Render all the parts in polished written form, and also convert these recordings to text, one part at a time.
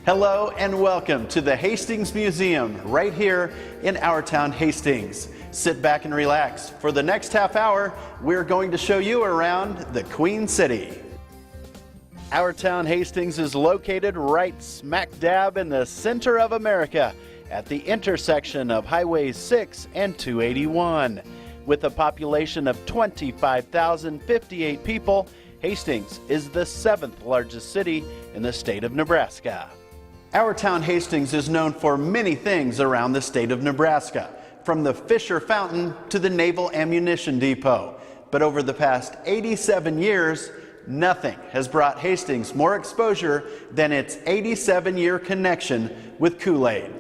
Hello and welcome to the Hastings Museum right here in Our Town Hastings. Sit back and relax. For the next half hour, we're going to show you around the Queen City. Our Town Hastings is located right smack dab in the center of America at the intersection of Highways 6 and 281. With a population of 25,058 people, Hastings is the 7th largest city in the state of Nebraska. Our Town Hastings is known for many things around the state of Nebraska, from the Fisher Fountain to the Naval Ammunition Depot. But over the past 87 years, nothing has brought Hastings more exposure than its 87-year connection with Kool-Aid.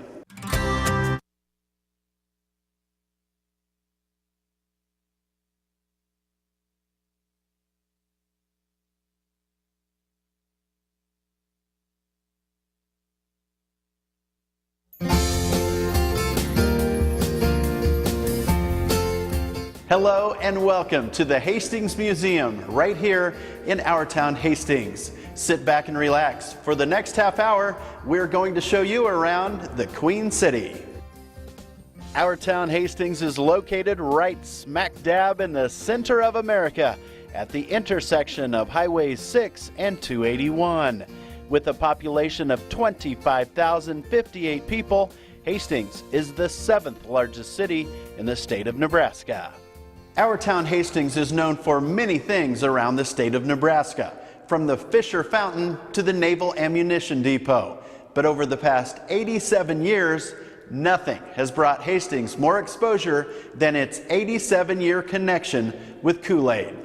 Hello and welcome to the Hastings Museum right here in Our Town Hastings. Sit back and relax. For the next half hour, we're going to show you around the Queen City. Our Town Hastings is located right smack dab in the center of America at the intersection of Highways 6 and 281. With a population of 25,058 people, Hastings is the 7th largest city in the state of Nebraska. Our Town Hastings is known for many things around the state of Nebraska, from the Fisher Fountain to the Naval Ammunition Depot. But over the past 87 years, nothing has brought Hastings more exposure than its 87-year connection with Kool-Aid.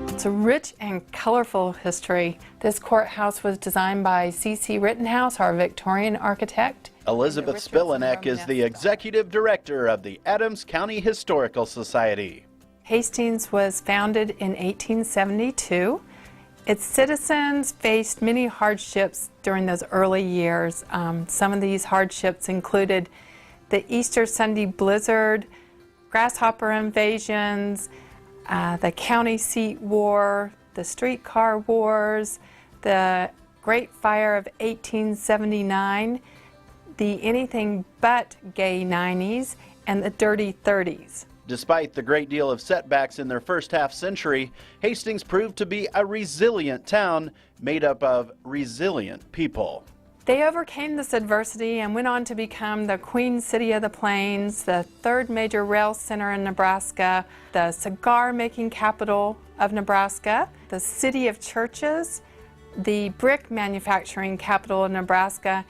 It's a rich and colorful history. This courthouse was designed by C.C. Rittenhouse, our Victorian architect. Elizabeth Spillanek is the executive director of the Adams County Historical Society. Hastings was founded in 1872. Its citizens faced many hardships during those early years. Some of these hardships included the Easter Sunday blizzard, grasshopper invasions, the county seat war, the streetcar wars, the Great Fire of 1879, the anything but gay 90s, and the dirty 30s. Despite the great deal of setbacks in their first half century, Hastings proved to be a resilient town made up of resilient people. They overcame this adversity and went on to become the Queen City of the Plains, the 3rd major rail center in Nebraska, the cigar-making capital of Nebraska, the city of churches, the brick manufacturing capital of Nebraska,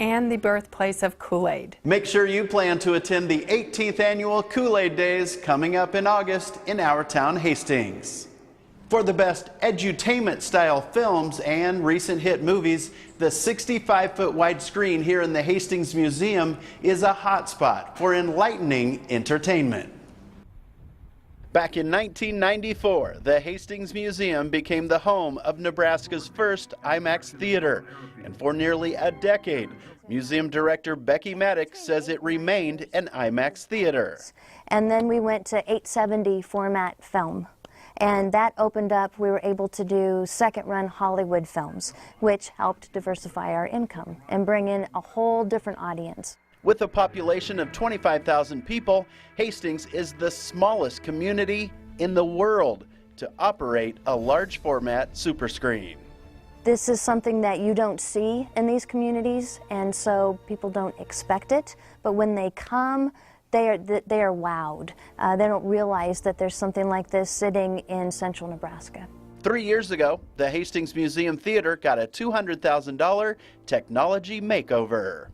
and the birthplace of Kool-Aid. Make sure you plan to attend the 18th annual Kool-Aid Days coming up in August in Our Town Hastings. For the best edutainment-style films and recent hit movies, the 65-foot wide screen here in the Hastings Museum is a hotspot for enlightening entertainment. Back in 1994, the Hastings Museum became the home of Nebraska's first IMAX theater, and for nearly a decade, Museum Director Becky Maddox says it remained an IMAX theater. And then we went to 870 format film. And that opened up, we were able to do second-run Hollywood films, which helped diversify our income and bring in a whole different audience. With a population of 25,000 people, Hastings is the smallest community in the world to operate a large format superscreen. This is something that you don't see in these communities, and so people don't expect it. But when they come, they are wowed. They don't realize that there's something like this sitting in central Nebraska. 3 years ago, the Hastings Museum Theater got a $200,000 technology makeover.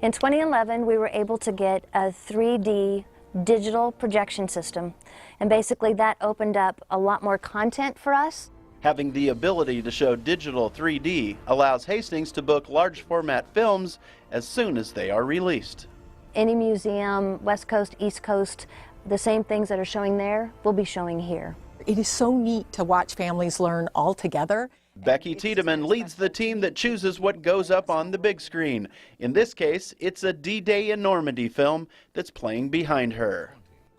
In 2011, we were able to get a 3D digital projection system, and basically that opened up a lot more content for us. Having the ability to show digital 3D allows Hastings to book large format films as soon as they are released. Any museum, West Coast, East Coast, the same things that are showing there will be showing here. It is so neat to watch families learn all together. Becky Tiedemann leads the team that chooses what goes up on the big screen. In this case, it's a D-Day in Normandy film that's playing behind her.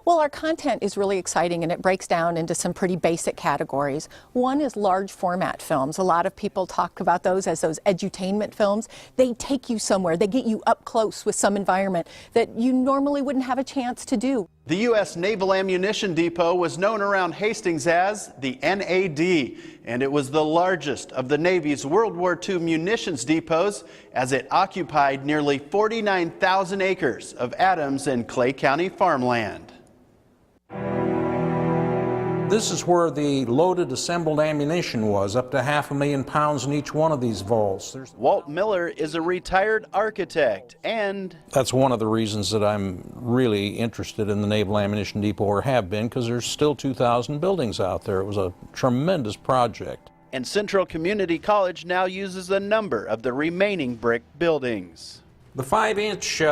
Well, our content is really exciting, and it breaks down into some pretty basic categories. One is large format films. A lot of people talk about those as those edutainment films. They take you somewhere. They get you up close with some environment that you normally wouldn't have a chance to do. The U.S. Naval Ammunition Depot was known around Hastings as the NAD, and it was the largest of the Navy's World War II munitions depots as it occupied nearly 49,000 acres of Adams and Clay County farmland. This is where the loaded assembled ammunition was, up to 500,000 pounds in each one of these vaults. Walt Miller is a retired architect, and that's one of the reasons that I'm really interested in the Naval Ammunition Depot, or have been, because there's still 2,000 buildings out there. It was a tremendous project. And Central Community College now uses a number of the remaining brick buildings. The 5-inch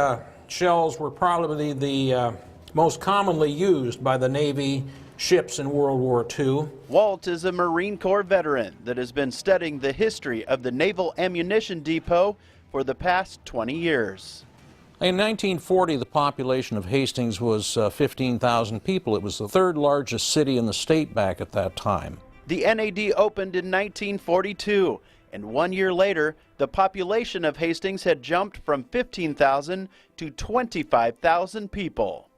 shells were probably the most commonly used by the Navy ships in World War II. Walt is a Marine Corps veteran that has been studying the history of the Naval Ammunition Depot for the past 20 years. In 1940, the population of Hastings was 15,000 people. It was the third largest city in the state back at that time. The NAD opened in 1942, and 1 year later, the population of Hastings had jumped from 15,000 to 25,000 people.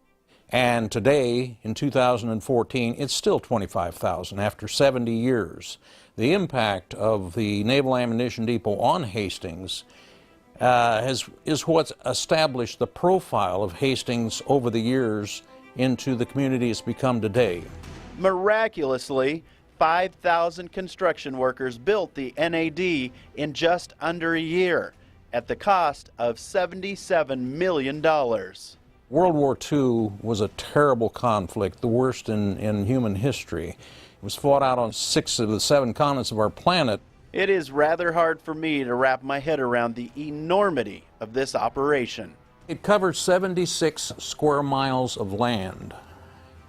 And today, in 2014, it's still 25,000 after 70 years. The impact of the Naval Ammunition Depot on Hastings is what's established the profile of Hastings over the years into the community it's become today. Miraculously, 5,000 construction workers built the NAD in just under a year at the cost of $77 million. World War II was a terrible conflict, the worst in human history. It was fought out on 6 of the 7 continents of our planet. It is rather hard for me to wrap my head around the enormity of this operation. It covered 76 square miles of land,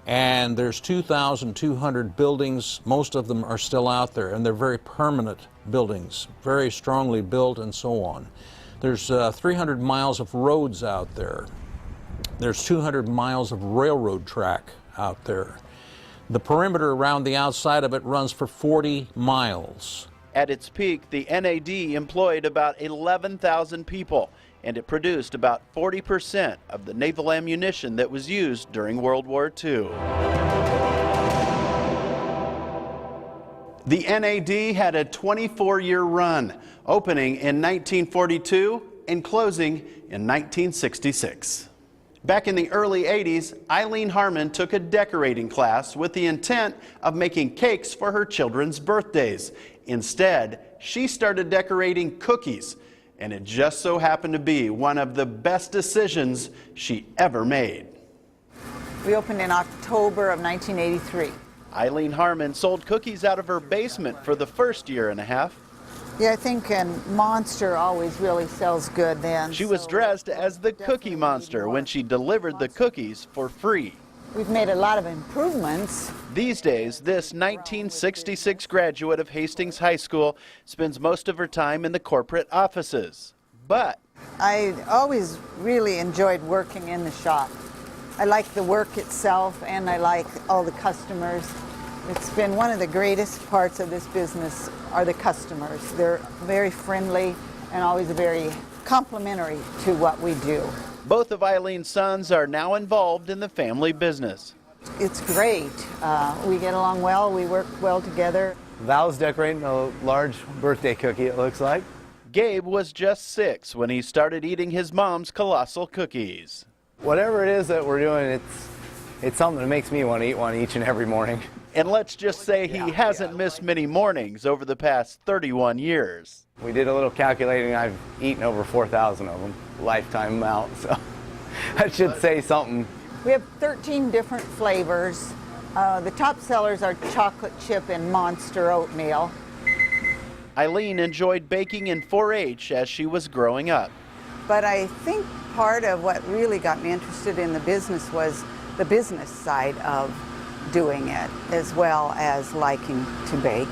and there's 2,200 buildings. Most of them are still out there, and they're very permanent buildings, very strongly built and so on. There's 300 miles of roads out there. There's 200 miles of railroad track out there. The perimeter around the outside of it runs for 40 miles. At its peak, the NAD employed about 11,000 people, and it produced about 40% of the naval ammunition that was used during World War II. The NAD had a 24-year run, opening in 1942 and closing in 1966. Back in the early 80s, Eileen Harmon took a decorating class with the intent of making cakes for her children's birthdays. Instead, she started decorating cookies, and it just so happened to be one of the best decisions she ever made. We opened in October of 1983. Eileen Harmon sold cookies out of her basement for the first year and a half. Yeah, I think Monster always really sells good then. She was dressed as the Cookie Monster when she delivered the cookies for free. We've made a lot of improvements. These days, this 1966 graduate of Hastings High School spends most of her time in the corporate offices. But I always really enjoyed working in the shop. I like the work itself, and I like all the customers. It's been one of the greatest parts of this business are the customers. They're very friendly and always very complimentary to what we do. both of Eileen's sons are now involved in the family business. It's great. We get along well. We work well together. Val's decorating a large birthday cookie, it looks like. Gabe was just 6 when he started eating his mom's colossal cookies. Whatever it is that we're doing, it's something that makes me want to eat one each and every morning. And let's just say he hasn't missed many mornings over the past 31 years. We did a little calculating. I've eaten over 4,000 of them, lifetime amount, so that should say something. We have 13 different flavors. The top sellers are chocolate chip and monster oatmeal. Eileen enjoyed baking in 4-H as she was growing up. But I think part of what really got me interested in the business was the business side of doing it, as well as liking to bake.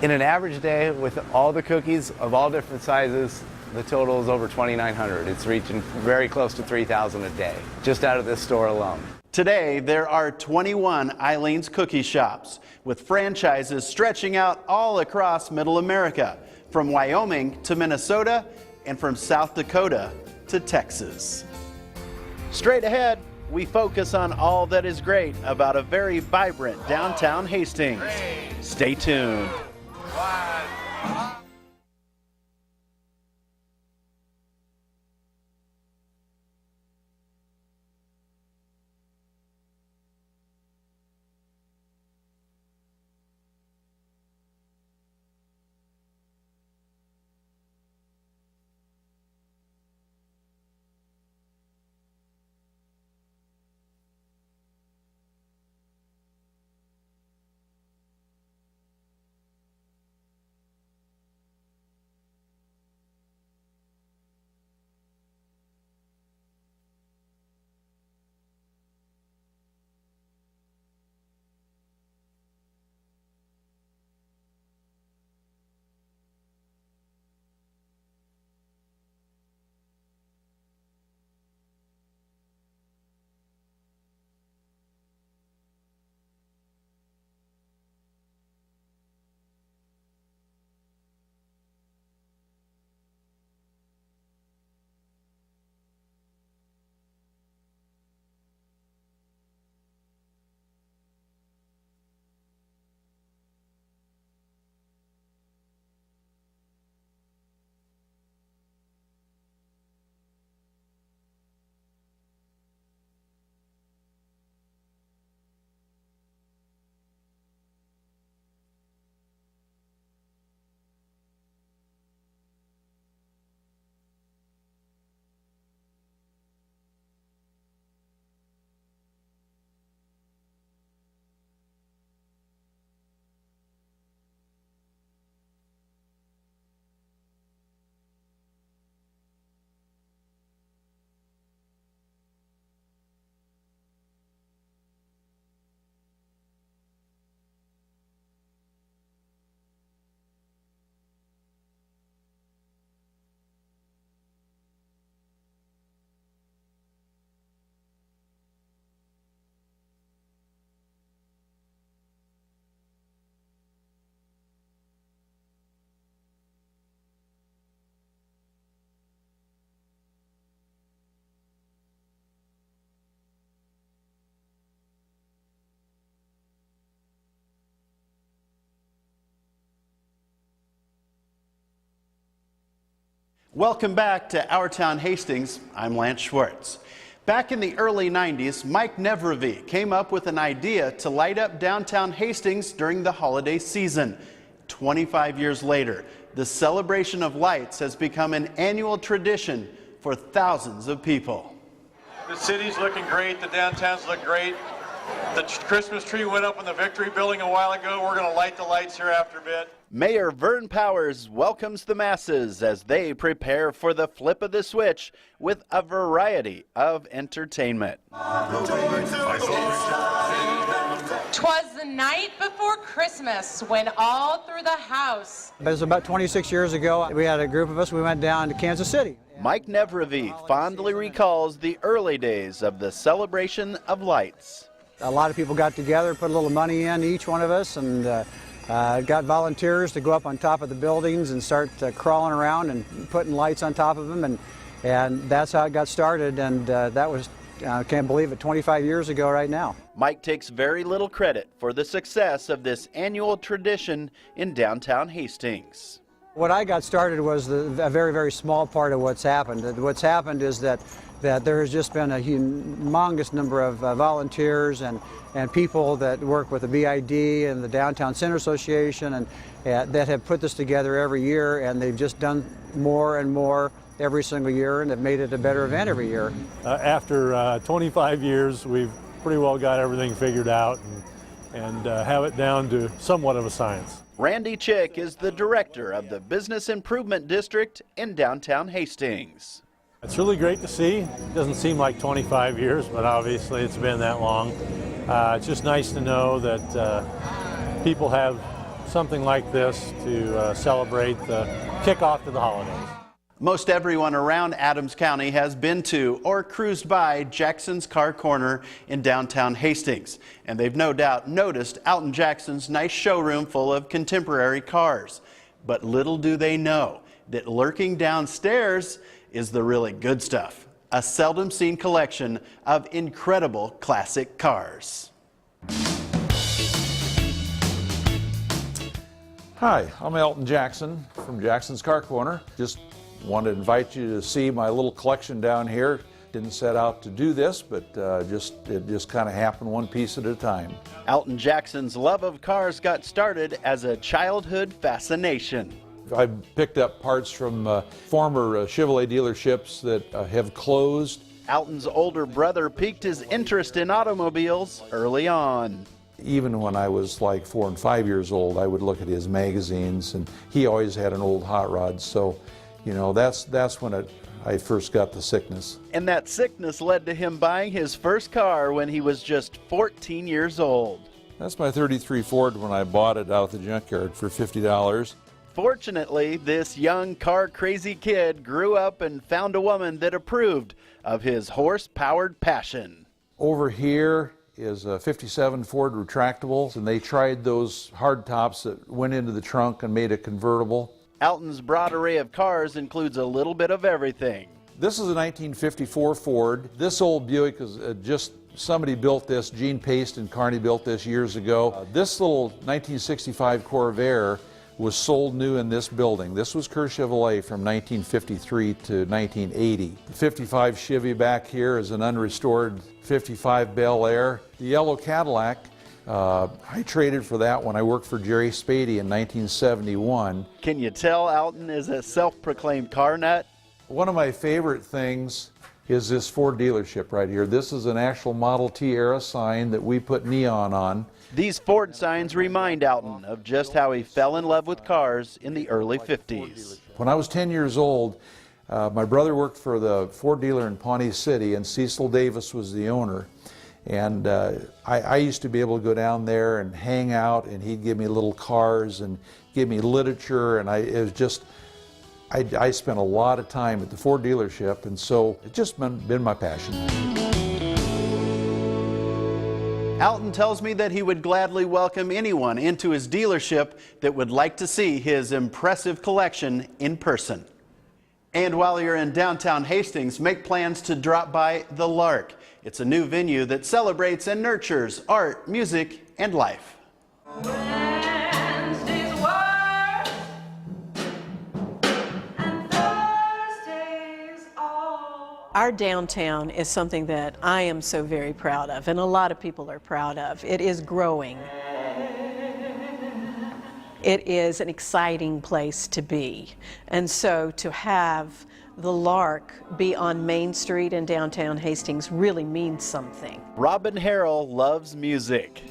In an average day with all the cookies of all different sizes, The total is over 2,900. It's reaching very close to 3,000 a day, just out of this store alone. Today, there are 21 Eileens Cookie shops, with franchises stretching out all across Middle America, from Wyoming to Minnesota and from South Dakota to Texas. Straight ahead, we focus on all that is great about a very vibrant downtown Hastings. Stay tuned. Welcome back to Our Town Hastings. I'm Lance Schwartz. Back in the early 90s, Mike Nevrevy came up with an idea to light up downtown Hastings during the holiday season. 25 years later, the celebration of lights has become an annual tradition for thousands of people. The city's looking great, the downtown's look great. The Christmas tree went up in the Victory Building a while ago. We're going to light the lights here after a bit. Mayor Vern Powers welcomes the masses as they prepare for the flip of the switch with a variety of entertainment. 'Twas the night before Christmas when all through the house. It was about 26 years ago. We had a group of us. We went down to Kansas City. Mike Nevrevy fondly recalls the early days of the celebration of lights. A lot of people got together, put a little money in, each one of us, and got volunteers to go up on top of the buildings and start crawling around and putting lights on top of them, and that's how it got started, and that was, I can't believe it, 25 years ago right now. Mike takes very little credit for the success of this annual tradition in downtown Hastings. What I got started was a very, very small part of what's happened. What's happened is that there has just been a humongous number of volunteers and people that work with the BID and the Downtown Center Association and that have put this together every year, and they've just done more and more every single year and have made it a better event every year. After 25 years, we've pretty well got everything figured out and have it down to somewhat of a science. Randy Chick is the director of the Business Improvement District in downtown Hastings. It's really great to see. It doesn't seem like 25 years, but obviously it's been that long. It's just nice to know that people have something like this to celebrate the kickoff to the holidays. Most everyone around Adams County has been to or cruised by Jackson's Car Corner in downtown Hastings, and they've no doubt noticed Alton Jackson's nice showroom full of contemporary cars. But little do they know that lurking downstairs is the really good stuff, a seldom seen collection of incredible classic cars. Hi, I'm Alton Jackson from Jackson's Car Corner. Just wanted to invite you to see my little collection down here. Didn't set out to do this, but it just kind of happened one piece at a time. Alton Jackson's love of cars got started as a childhood fascination. I picked up parts from former Chevrolet dealerships that have closed. Alton's older brother piqued his interest in automobiles early on. Even when I was like 4 and 5 years old, I would look at his magazines, and he always had an old hot rod. So, you know, that's when I first got the sickness. And that sickness led to him buying his first car when he was just 14 years old. That's my 33 Ford when I bought it out of the junkyard for $50. Fortunately, this young car-crazy kid grew up and found a woman that approved of his horse-powered passion. Over here is a 57 Ford retractable, and they tried those hard tops that went into the trunk and made a convertible. Alton's broad array of cars includes a little bit of everything. This is a 1954 Ford. This old Buick is just somebody built this. Gene Paste and Carney built this years ago. This little 1965 Corvair was sold new in this building. This was Kerr Chevrolet from 1953 to 1980. The 55 Chevy back here is an unrestored 55 Bel Air. The yellow Cadillac, I traded for that when I worked for Jerry Spady in 1971. Can you tell Alton is a self-proclaimed car nut? One of my favorite things is this Ford dealership right here. This is an actual Model T era sign that we put neon on. These Ford signs remind Alton of just how he fell in love with cars in the early 50s. When I was 10 years old, my brother worked for the Ford dealer in Pawnee City, and Cecil Davis was the owner. And I used to be able to go down there and hang out, and he'd give me little cars and give me literature, and I spent a lot of time at the Ford dealership, and so it's just been my passion. Alton tells me that he would gladly welcome anyone into his dealership that would like to see his impressive collection in person. And while you're in downtown Hastings, make plans to drop by the Lark. It's a new venue that celebrates and nurtures art, music, and life. Our downtown is something that I am so very proud of, and a lot of people are proud of. It is growing. It is an exciting place to be. And so to have the Lark be on Main Street in downtown Hastings really means something. Robin Harrell loves music.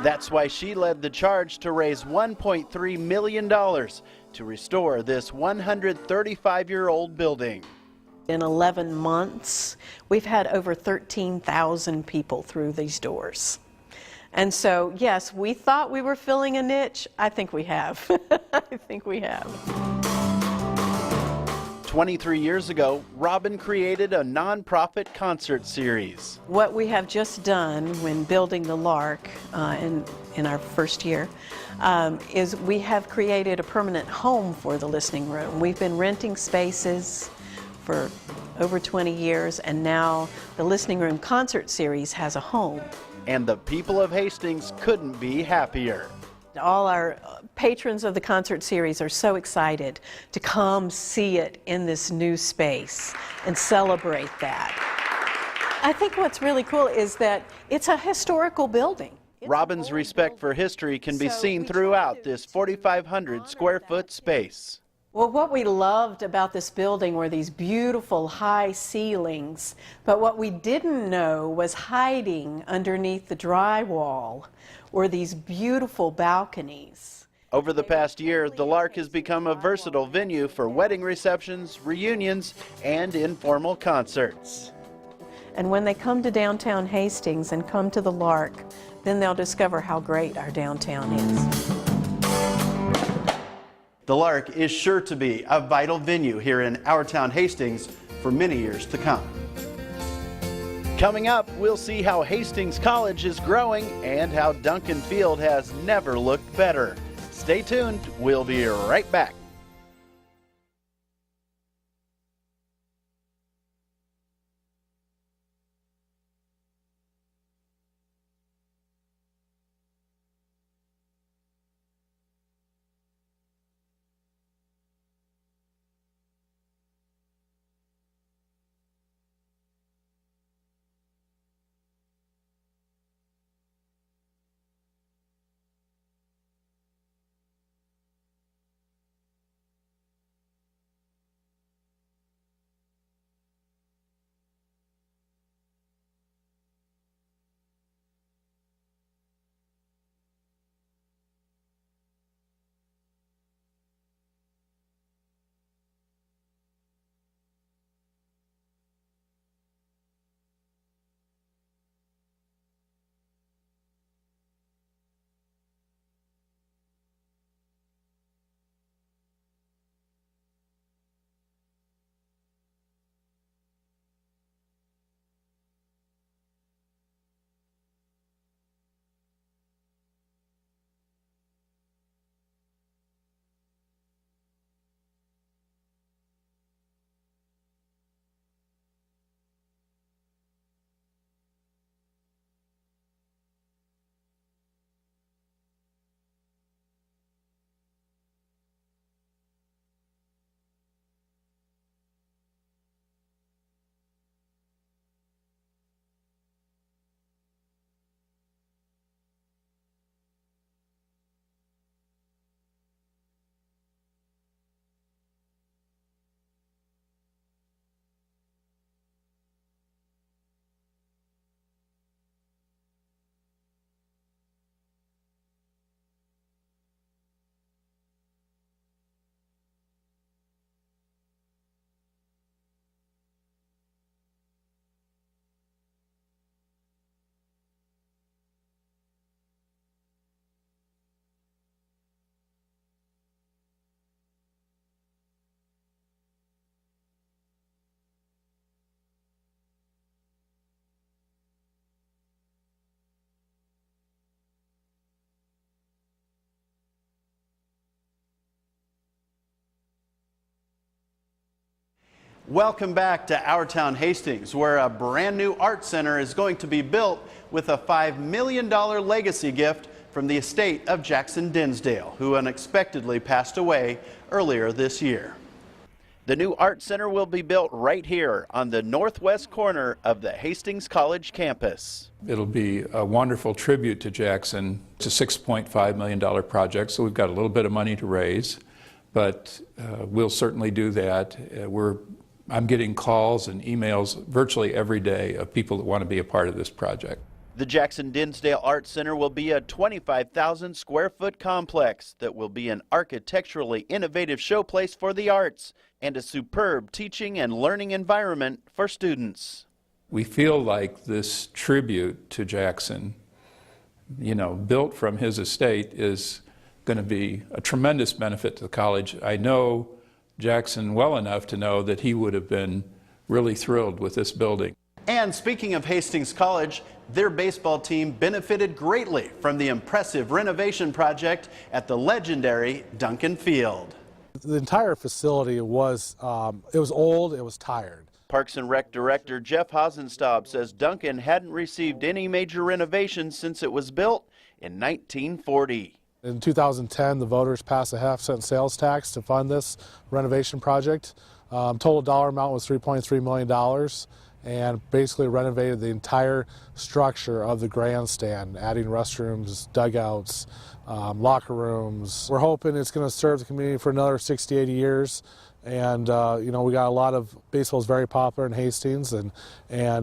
That's why she led the charge to raise $1.3 million to restore this 135-year-old building. In 11 months, we've had over 13,000 people through these doors. And so, yes, we thought we were filling a niche. I think we have. I think we have. 23 years ago, Robin created a nonprofit concert series. What we have just done when building the Lark in our first year is we have created a permanent home for the listening room. We've been renting spaces for over 20 years, and now the Listening Room Concert Series has a home. And the people of Hastings couldn't be happier. All our patrons of the concert series are so excited to come see it in this new space and celebrate that. I think what's really cool is that it's a historical building. Robin's respect for history can be seen throughout this 4,500 square foot space. Well, what we loved about this building were these beautiful high ceilings, but what we didn't know was hiding underneath the drywall were these beautiful balconies. Over the past year, the Lark has become a versatile venue for wedding receptions, reunions, and informal concerts. And when they come to downtown Hastings and come to the Lark, then they'll discover how great our downtown is. The Lark is sure to be a vital venue here in Our Town Hastings for many years to come. Coming up, we'll see how Hastings College is growing and how Duncan Field has never looked better. Stay tuned, we'll be right back. Welcome back to Our Town Hastings, where a brand new art center is going to be built with a $5 million legacy gift from the estate of Jackson Dinsdale, who unexpectedly passed away earlier this year. The new art center will be built right here on the northwest corner of the Hastings College campus. It'll be a wonderful tribute to Jackson. It's a $6.5 million project, so we've got a little bit of money to raise, but we'll certainly do that. I'm getting calls and emails virtually every day of people that want to be a part of this project. The Jackson Dinsdale Art Center will be a 25,000 square foot complex that will be an architecturally innovative showplace for the arts and a superb teaching and learning environment for students. We feel like this tribute to Jackson, built from his estate, is going to be a tremendous benefit to the college. I know Jackson well enough to know that he would have been really thrilled with this building. And speaking of Hastings College, their baseball team benefited greatly from the impressive renovation project at the legendary Duncan Field. The entire facility was old, it was tired. Parks and Rec Director Jeff Hosenstab says Duncan hadn't received any major renovations since it was built in 1940. In 2010, the voters passed a half-cent sales tax to fund this renovation project. Total dollar amount was $3.3 million, and basically renovated the entire structure of the grandstand, adding restrooms, dugouts, locker rooms. We're hoping it's going to serve the community for another 60, 80 years. And we got a lot of baseball is very popular in Hastings, and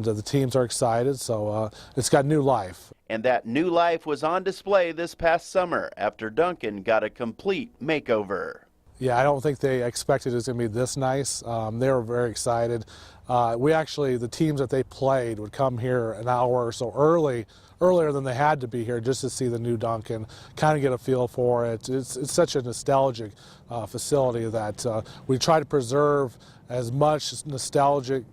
the teams are excited, so it's got new life. And that new life was on display this past summer after Duncan got a complete makeover. Yeah, I don't think they expected it was going to be this nice. They were very excited. the teams that they played would come here an hour or so earlier than they had to be here just to see the new Duncan, kind of get a feel for it. It's such a nostalgic facility that we try to preserve as much nostalgic,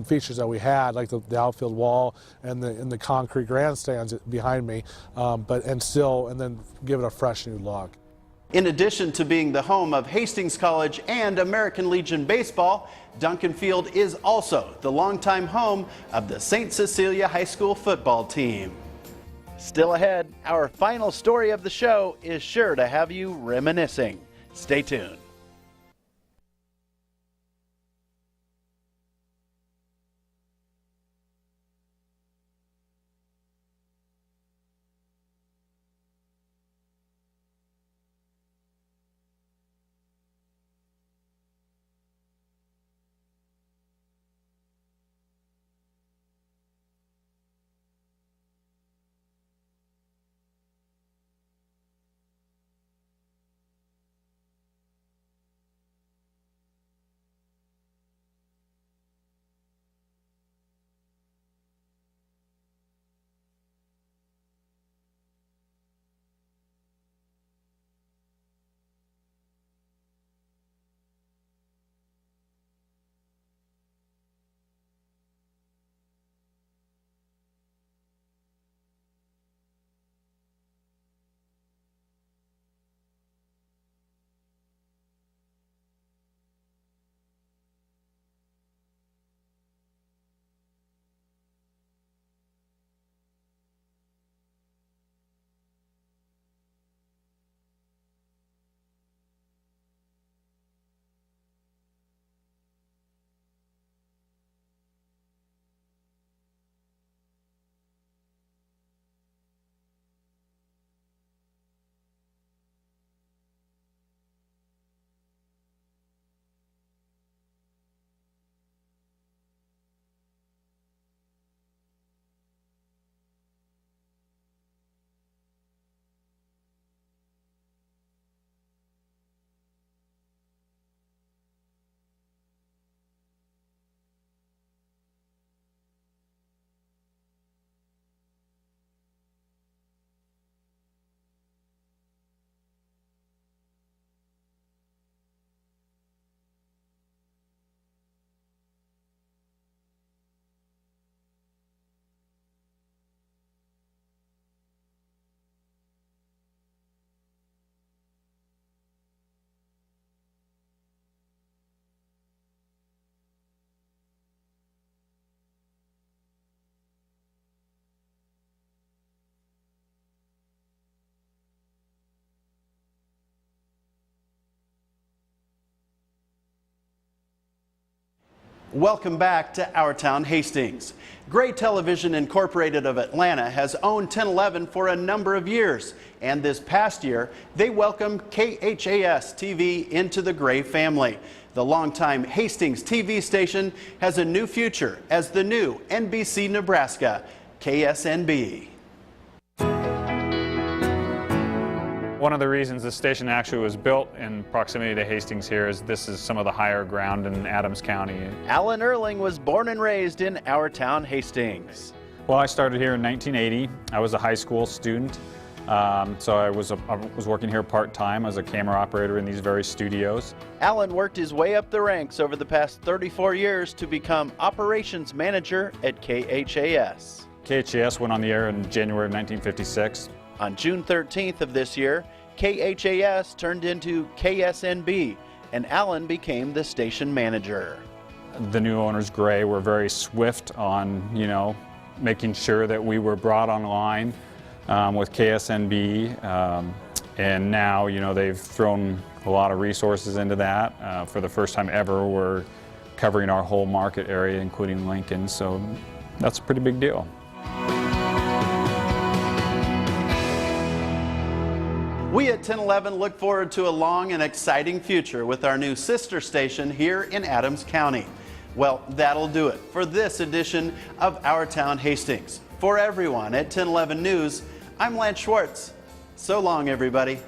features that we had, like the outfield wall and the concrete grandstands behind me, and then give it a fresh new look. In addition to being the home of Hastings College and American Legion baseball, Duncan Field is also the longtime home of the St. Cecilia High School football team. Still ahead, our final story of the show is sure to have you reminiscing. Stay tuned. Welcome back to Our Town Hastings. Gray Television Incorporated of Atlanta has owned 1011 for a number of years, and this past year they welcomed KHAS TV into the Gray family. The longtime Hastings TV station has a new future as the new NBC Nebraska, KSNB. One of the reasons this station actually was built in proximity to Hastings here is this is some of the higher ground in Adams County. Alan Erling was born and raised in Our Town Hastings. Well, I started here in 1980. I was a high school student, so I was working here part-time as a camera operator in these very studios. Alan worked his way up the ranks over the past 34 years to become operations manager at KHAS. KHAS went on the air in January of 1956. On June 13th of this year, KHAS turned into KSNB, and Alan became the station manager. The new owners, Gray, were very swift on, making sure that we were brought online with KSNB, and now, they've thrown a lot of resources into that. For the first time ever, we're covering our whole market area, including Lincoln, so that's a pretty big deal. We at 1011 look forward to a long and exciting future with our new sister station here in Adams County. Well, that'll do it for this edition of Our Town Hastings. For everyone at 1011 News, I'm Lance Schwartz. So long, everybody.